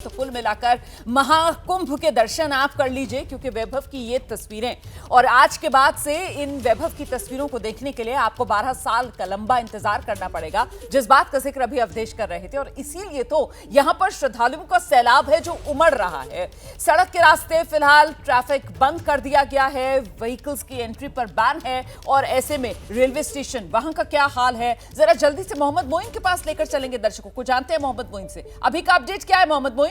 तो कुल मिलाकर महाकुंभ के दर्शन आप कर लीजिए, क्योंकि वैभव की ये तस्वीरें और आज के बाद से इन वैभव की तस्वीरों को देखने के लिए आपको 12 साल का लंबा इंतजार करना पड़ेगा, जिस बात का जिक्र अभी अवधेश कर रहे थे। और इसीलिए तो यहां पर श्रद्धालुओं का सैलाब है जो उमड़ रहा है। सड़क के रास्ते फिलहाल ट्रैफिक बंद कर दिया गया है, व्हीकल्स की एंट्री पर बैन है। और ऐसे में रेलवे स्टेशन वहां का क्या हाल है, जरा जल्दी से मोहम्मद मोइन के पास लेकर चलेंगे दर्शकों को। जानते हैं मोहम्मद मोइन से अभी का अपडेट क्या है। मोहम्मद मोइन,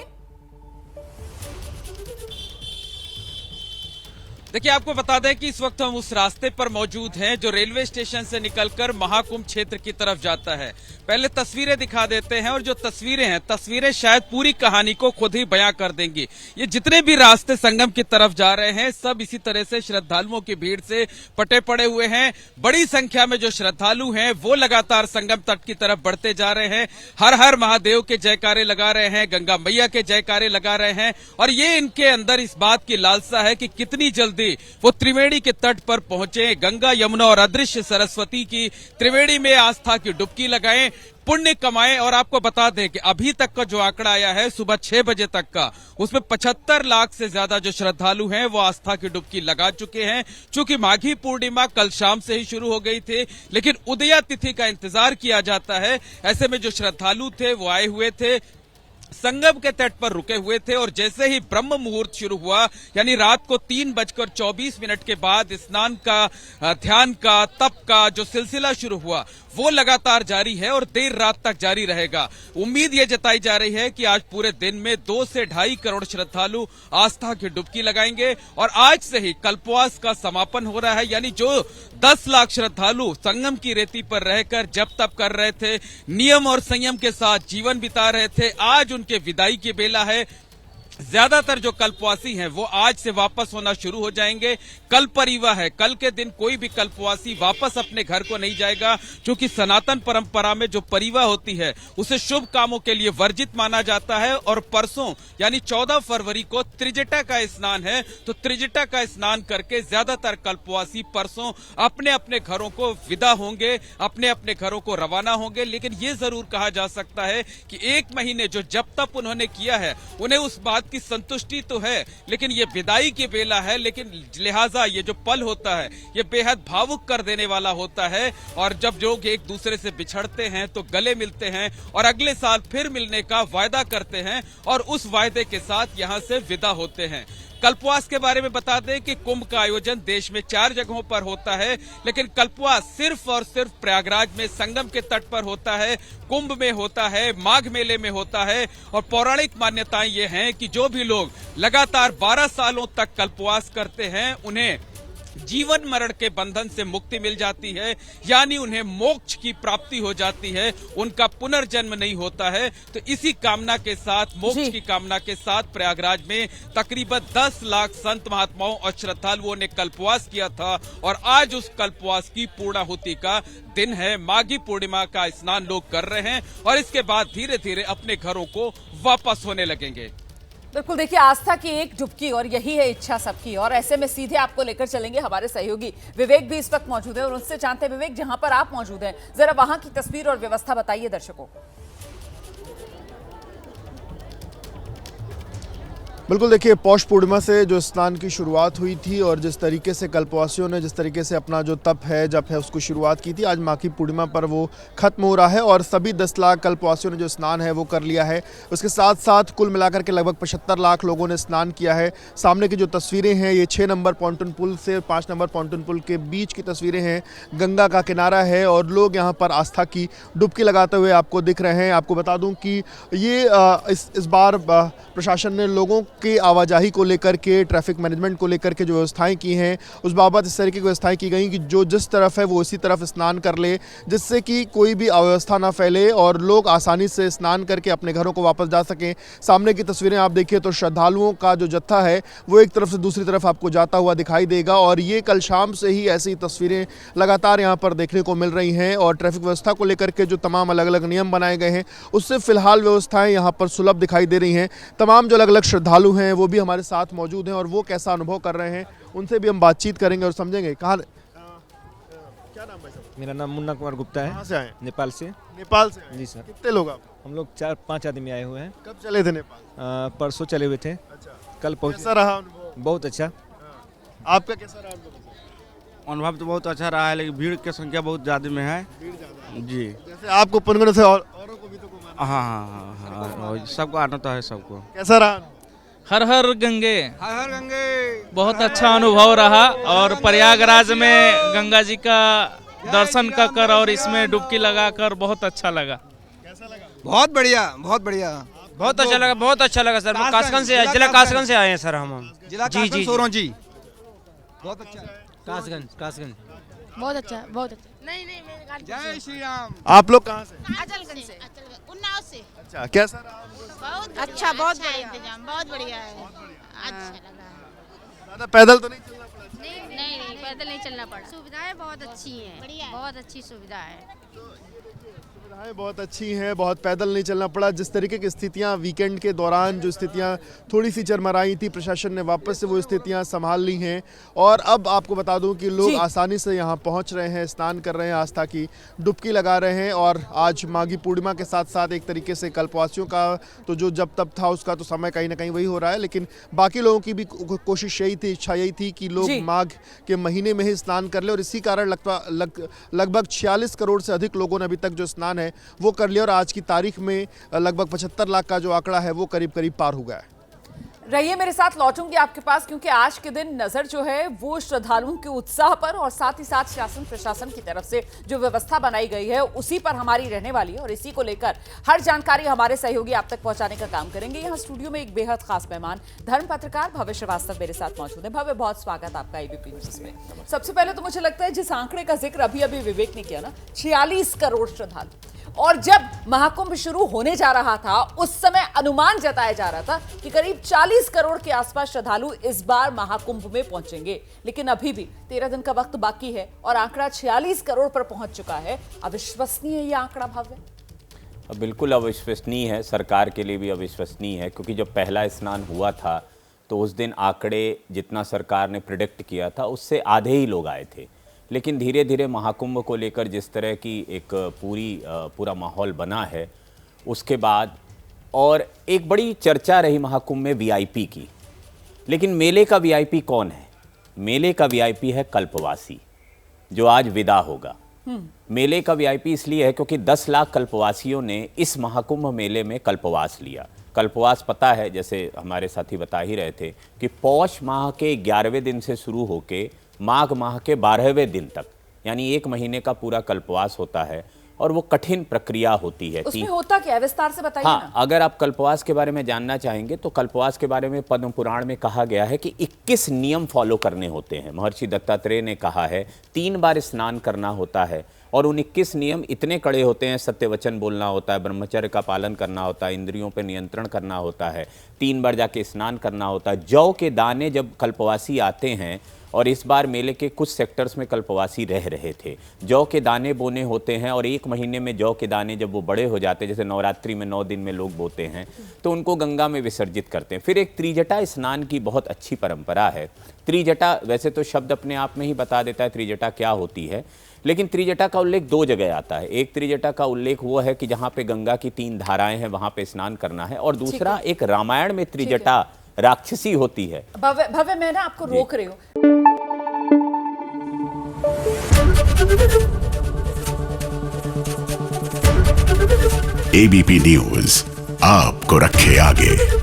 देखिए, आपको बता दें कि इस वक्त हम उस रास्ते पर मौजूद हैं जो रेलवे स्टेशन से निकलकर महाकुंभ क्षेत्र की तरफ जाता है। पहले तस्वीरें दिखा देते हैं, और जो तस्वीरें हैं, तस्वीरें शायद पूरी कहानी को खुद ही बयां कर देंगी। ये जितने भी रास्ते संगम की तरफ जा रहे हैं, सब इसी तरह से श्रद्धालुओं की भीड़ से पटे पड़े हुए हैं। बड़ी संख्या में जो श्रद्धालु हैं वो लगातार संगम तट की तरफ बढ़ते जा रहे हैं। हर हर महादेव के जयकारे लगा रहे हैं, गंगा मैया के जयकारे लगा रहे हैं। और ये इनके अंदर इस बात की लालसा है कि कितनी जल्दी वो त्रिवेणी के तट पर पहुंचे, गंगा यमुना और अदृश्य सरस्वती की त्रिवेणी में आस्था की डुबकी लगाएं, पुण्य कमाएं। और आपको बता दें कि अभी तक का जो आंकड़ा आया है सुबह 6 बजे तक का, उसमें 75 लाख से ज्यादा जो श्रद्धालु हैं वो आस्था की डुबकी लगा चुके हैं। चूंकि माघी पूर्णिमा कल शाम से ही शुरू हो गई थी, लेकिन उदया तिथि का इंतजार किया जाता है। ऐसे में जो श्रद्धालु थे वो आए हुए थे, संगम के तट पर रुके हुए थे। और जैसे ही ब्रह्म मुहूर्त शुरू हुआ, यानी रात को 3:24 के बाद स्नान का, ध्यान का, तप का जो सिलसिला शुरू हुआ वो लगातार जारी है और देर रात तक जारी रहेगा। उम्मीद ये जताई जा रही है कि आज पूरे दिन में 2 से 2.5 करोड़ श्रद्धालु आस्था की डुबकी लगाएंगे। और आज से ही कल्पवास का समापन हो रहा है, यानी जो 10 लाख श्रद्धालु संगम की रेती पर रहकर जप तप कर रहे थे, नियम और संयम के साथ जीवन बिता रहे थे, आज उनके विदाई की बेला है। ज्यादातर जो कल्पवासी हैं वो आज से वापस होना शुरू हो जाएंगे। कल परिवा है, कल के दिन कोई भी कल्पवासी वापस अपने घर को नहीं जाएगा, क्योंकि सनातन परंपरा में जो परिवा होती है उसे शुभ कामों के लिए वर्जित माना जाता है। और परसों यानी 14 फरवरी को त्रिजटा का स्नान है, तो त्रिजटा का स्नान करके ज्यादातर कल्पवासी परसों अपने अपने घरों को विदा होंगे, अपने अपने घरों को रवाना होंगे। लेकिन ये जरूर कहा जा सकता है कि 1 महीने जो जब तक उन्होंने किया है, उन्हें उस बात की संतुष्टि तो है, लेकिन ये विदाई की बेला है। लेकिन लिहाजा ये जो पल होता है ये बेहद भावुक कर देने वाला होता है। और जब लोग एक दूसरे से बिछड़ते हैं तो गले मिलते हैं और अगले साल फिर मिलने का वायदा करते हैं, और उस वायदे के साथ यहां से विदा होते हैं। कल्पवास के बारे में बता दें कि कुंभ का आयोजन देश में 4 जगहों पर होता है, लेकिन कल्पवास सिर्फ और सिर्फ प्रयागराज में संगम के तट पर होता है, कुंभ में होता है, माघ मेले में होता है। और पौराणिक मान्यताएं ये हैं कि जो भी लोग लगातार 12 सालों तक कल्पवास करते हैं उन्हें जीवन मरण के बंधन से मुक्ति मिल जाती है, यानी उन्हें मोक्ष की प्राप्ति हो जाती है, उनका पुनर्जन्म नहीं होता है। तो इसी कामना के साथ, मोक्ष की कामना के साथ प्रयागराज में तकरीबन 10 लाख संत महात्माओं और श्रद्धालुओं ने कल्पवास किया था। और आज उस कल्पवास की पूर्णाहुति का दिन है। माघी पूर्णिमा का स्नान लोग कर रहे हैं और इसके बाद धीरे धीरे अपने घरों को वापस होने लगेंगे। बिल्कुल, देखिए, आस्था की एक डुबकी और यही है इच्छा सबकी। और ऐसे में सीधे आपको लेकर चलेंगे, हमारे सहयोगी विवेक भी इस वक्त मौजूद है और उनसे जानते हैं। विवेक, जहां पर आप मौजूद हैं, जरा वहां की तस्वीर और व्यवस्था बताइए दर्शकों को। बिल्कुल, देखिए, पौष पूर्णिमा से जो स्नान की शुरुआत हुई थी और जिस तरीके से कल्पवासियों ने जिस तरीके से अपना जो तप है, जप है, उसको शुरुआत की थी, आज माघी पूर्णिमा पर वो खत्म हो रहा है। और सभी 10 लाख कल्पवासियों ने जो स्नान है वो कर लिया है। उसके साथ साथ कुल मिलाकर के लगभग 75 लाख लोगों ने स्नान किया है। सामने की जो तस्वीरें हैं ये 6 नंबर पॉन्टून पुल से 5 नंबर पॉन्टून पुल के बीच की तस्वीरें हैं। गंगा का किनारा है और लोग यहाँ पर आस्था की डुबकी लगाते हुए आपको दिख रहे हैं। आपको बता दूँ कि ये इस बार प्रशासन ने लोगों की आवाजाही को लेकर के, ट्रैफिक मैनेजमेंट को लेकर के जो व्यवस्थाएं की हैं, उस बाबत इस तरीके की व्यवस्थाएं की गई कि जो जिस तरफ है वो इसी तरफ स्नान कर ले, जिससे कि कोई भी अव्यवस्था ना फैले और लोग आसानी से स्नान करके अपने घरों को वापस जा सकें। सामने की तस्वीरें आप देखिए तो श्रद्धालुओं का जो जत्था है वो एक तरफ से दूसरी तरफ आपको जाता हुआ दिखाई देगा। और ये कल शाम से ही ऐसी तस्वीरें लगातार यहाँ पर देखने को मिल रही हैं। और ट्रैफिक व्यवस्था को लेकर के जो तमाम अलग अलग नियम बनाए गए हैं उससे फिलहाल व्यवस्थाएं यहाँ पर सुलभ दिखाई दे रही हैं। तमाम जो अलग अलग श्रद्धालु हैं वो भी हमारे साथ मौजूद हैं और वो कैसा अनुभव कर रहे हैं उनसे भी हम बातचीत करेंगे और समझेंगे। क्या नाम है सर? मेरा नाम मुन्ना कुमार गुप्ता कहाँ है, से आए? नेपाल से। नेपाल से आए? जी सर। कितने लोग आप? हम लोग 4-5 आदमी आए हुए हैं। कब चले थे नेपाल? परसों चले हुए थे, अच्छा, कल पहुँचे। कैसा रहा अनुभव? बहुत अच्छा। आपका कैसा रहा अनुभव? अनुभव तो बहुत अच्छा रहा है, लेकिन भीड़ की संख्या बहुत ज़्यादा में है। भीड़ ज्यादा है। जी जैसे आपको पुनगन से औरों को भी तो घुमाना है। हाँ, सबको आना तो है सबको। कैसा रहा अनुभव? हर हर गंगे हर हर गंगे। बहुत अच्छा अनुभव रहा और प्रयागराज में गंगा जी का दर्शन कर और इसमें डुबकी लगाकर बहुत अच्छा लगा। बहुत बढ़िया, बहुत बढ़िया। बहुत अच्छा लगा, बहुत अच्छा लगा सर। कासगंज से, जिला कासगंज से आए हैं सर हम। जिला जी जी सोरों जी। बहुत अच्छा। कासगंज बहुत अच्छा, बहुत अच्छा। नहीं मेरे गाड़ी जय श्री राम। आप लोग कहाँ से? अचलगंज से, उन्नाव से। अच्छा, कैसा रहा अनुभव? बहुत अच्छा, बहुत बढ़िया इंतजाम, बहुत बढ़िया है। अच्छा लगा। ज्यादा पैदल तो नहीं चलना पड़ा? नहीं पैदल नहीं चलना पड़ा। सुविधाएं बहुत अच्छी हैं, बढ़िया, बहुत अच्छी सुविधा है। सुविधाएं बहुत अच्छी हैं, बहुत पैदल नहीं चलना पड़ा। जिस तरीके की स्थितियां वीकेंड के दौरान जो स्थितियां थोड़ी सी चरमराई थी, प्रशासन ने वापस से वो स्थितियां संभाल ली हैं और अब आपको बता दूं कि लोग आसानी से यहां पहुंच रहे हैं, स्नान कर रहे हैं, आस्था की डुबकी लगा रहे हैं। और आज माघी पूर्णिमा के साथ साथ एक तरीके से कल्पवासियों का तो जो जब तब था उसका तो समय कहीं ना कहीं वही हो रहा है, लेकिन बाकी लोगों की भी कोशिश यही थी, इच्छा यही थी कि लोग माघ के महीने में ही स्नान कर ले और इसी कारण लगभग 46 करोड़ से अधिक लोगों ने अभी तक जो स्नान है वो कर लिया और आज की तारीख में लगभग 75 लाख का जो आंकड़ा है वो करीब करीब पार हो गया है। रहिए मेरे साथ, लौटूंगी आपके पास क्योंकि आज के दिन नजर जो है वो श्रद्धालुओं के उत्साह पर और साथ ही साथ शासन प्रशासन की तरफ से जो व्यवस्था बनाई गई है उसी पर हमारी रहने वाली है और इसी को लेकर हर जानकारी हमारे सहयोगी आप तक पहुंचाने का काम करेंगे। यहाँ स्टूडियो में एक बेहद खास मेहमान धर्म पत्रकार भव्य श्रीवास्तव मेरे साथ मौजूद है। भव्य, बहुत स्वागत आपका एबीपी न्यूज में। सबसे पहले तो मुझे लगता है जिस आंकड़े का जिक्र अभी विवेक ने किया ना, 46 करोड़ श्रद्धालु, और जब महाकुंभ शुरू होने जा रहा था उस समय अनुमान जताया जा रहा था कि करीब 40 करोड़ के आसपास श्रद्धालु इस बार महाकुंभ में पहुंचेंगे, लेकिन अभी भी 13 दिन का वक्त बाकी है और आंकड़ा 46 करोड़ पर पहुंच चुका है। अविश्वसनीय ये आंकड़ा भव्य? बिल्कुल अविश्वसनीय है, सरकार के लिए भी अविश्वसनीय है, क्योंकि जब पहला स्नान हुआ था तो उस दिन आंकड़े जितना सरकार ने प्रेडिक्ट किया था उससे आधे ही लोग आए थे। लेकिन धीरे धीरे महाकुंभ को लेकर जिस तरह की एक पूरा माहौल बना है उसके बाद, और एक बड़ी चर्चा रही महाकुंभ में वीआईपी की, लेकिन मेले का वीआईपी कौन है? मेले का वीआईपी है कल्पवासी, जो आज विदा होगा। मेले का वीआईपी इसलिए है क्योंकि 10 लाख कल्पवासियों ने इस महाकुंभ मेले में कल्पवास लिया। कल्पवास पता है, जैसे हमारे साथी बता ही रहे थे, कि पौष माह के 11वें दिन से शुरू होके माघ माह के 12वें दिन तक, यानी 1 महीने का पूरा कल्पवास होता है और वो कठिन प्रक्रिया होती है। उसमें होता क्या है, विस्तार से बताइए। हाँ, अगर आप कल्पवास के बारे में जानना चाहेंगे तो कल्पवास के बारे में पद्म पुराण में कहा गया है कि 21 नियम फॉलो करने होते हैं। महर्षि दत्तात्रेय ने कहा है 3 बार स्नान करना होता है और उन 21 नियम इतने कड़े होते हैं। सत्य वचन बोलना होता है, ब्रह्मचर्य का पालन करना होता है, इंद्रियों पर नियंत्रण करना होता है, 3 बार जाके स्नान करना होता है। जौ के दाने जब कल्पवासी आते हैं, और इस बार मेले के कुछ सेक्टर्स में कल्पवासी रह रहे थे, जौ के दाने बोने होते हैं और 1 महीने में जौ के दाने जब वो बड़े हो जाते हैं, जैसे नवरात्रि में 9 दिन में लोग बोते हैं, तो उनको गंगा में विसर्जित करते हैं। फिर एक त्रिजटा स्नान की बहुत अच्छी परंपरा है। त्रिजटा वैसे तो शब्द अपने आप में ही बता देता है त्रिजटा क्या होती है, लेकिन त्रिजटा का उल्लेख 2 जगह आता है। एक त्रिजटा का उल्लेख वो है कि जहाँ पे गंगा की 3 धाराएं हैं वहाँ पे स्नान करना है, और दूसरा एक रामायण में त्रिजटा राक्षसी होती है। भव्य, मैं ना आपको रोक रही हूँ। एबीपी न्यूज आपको रखे आगे।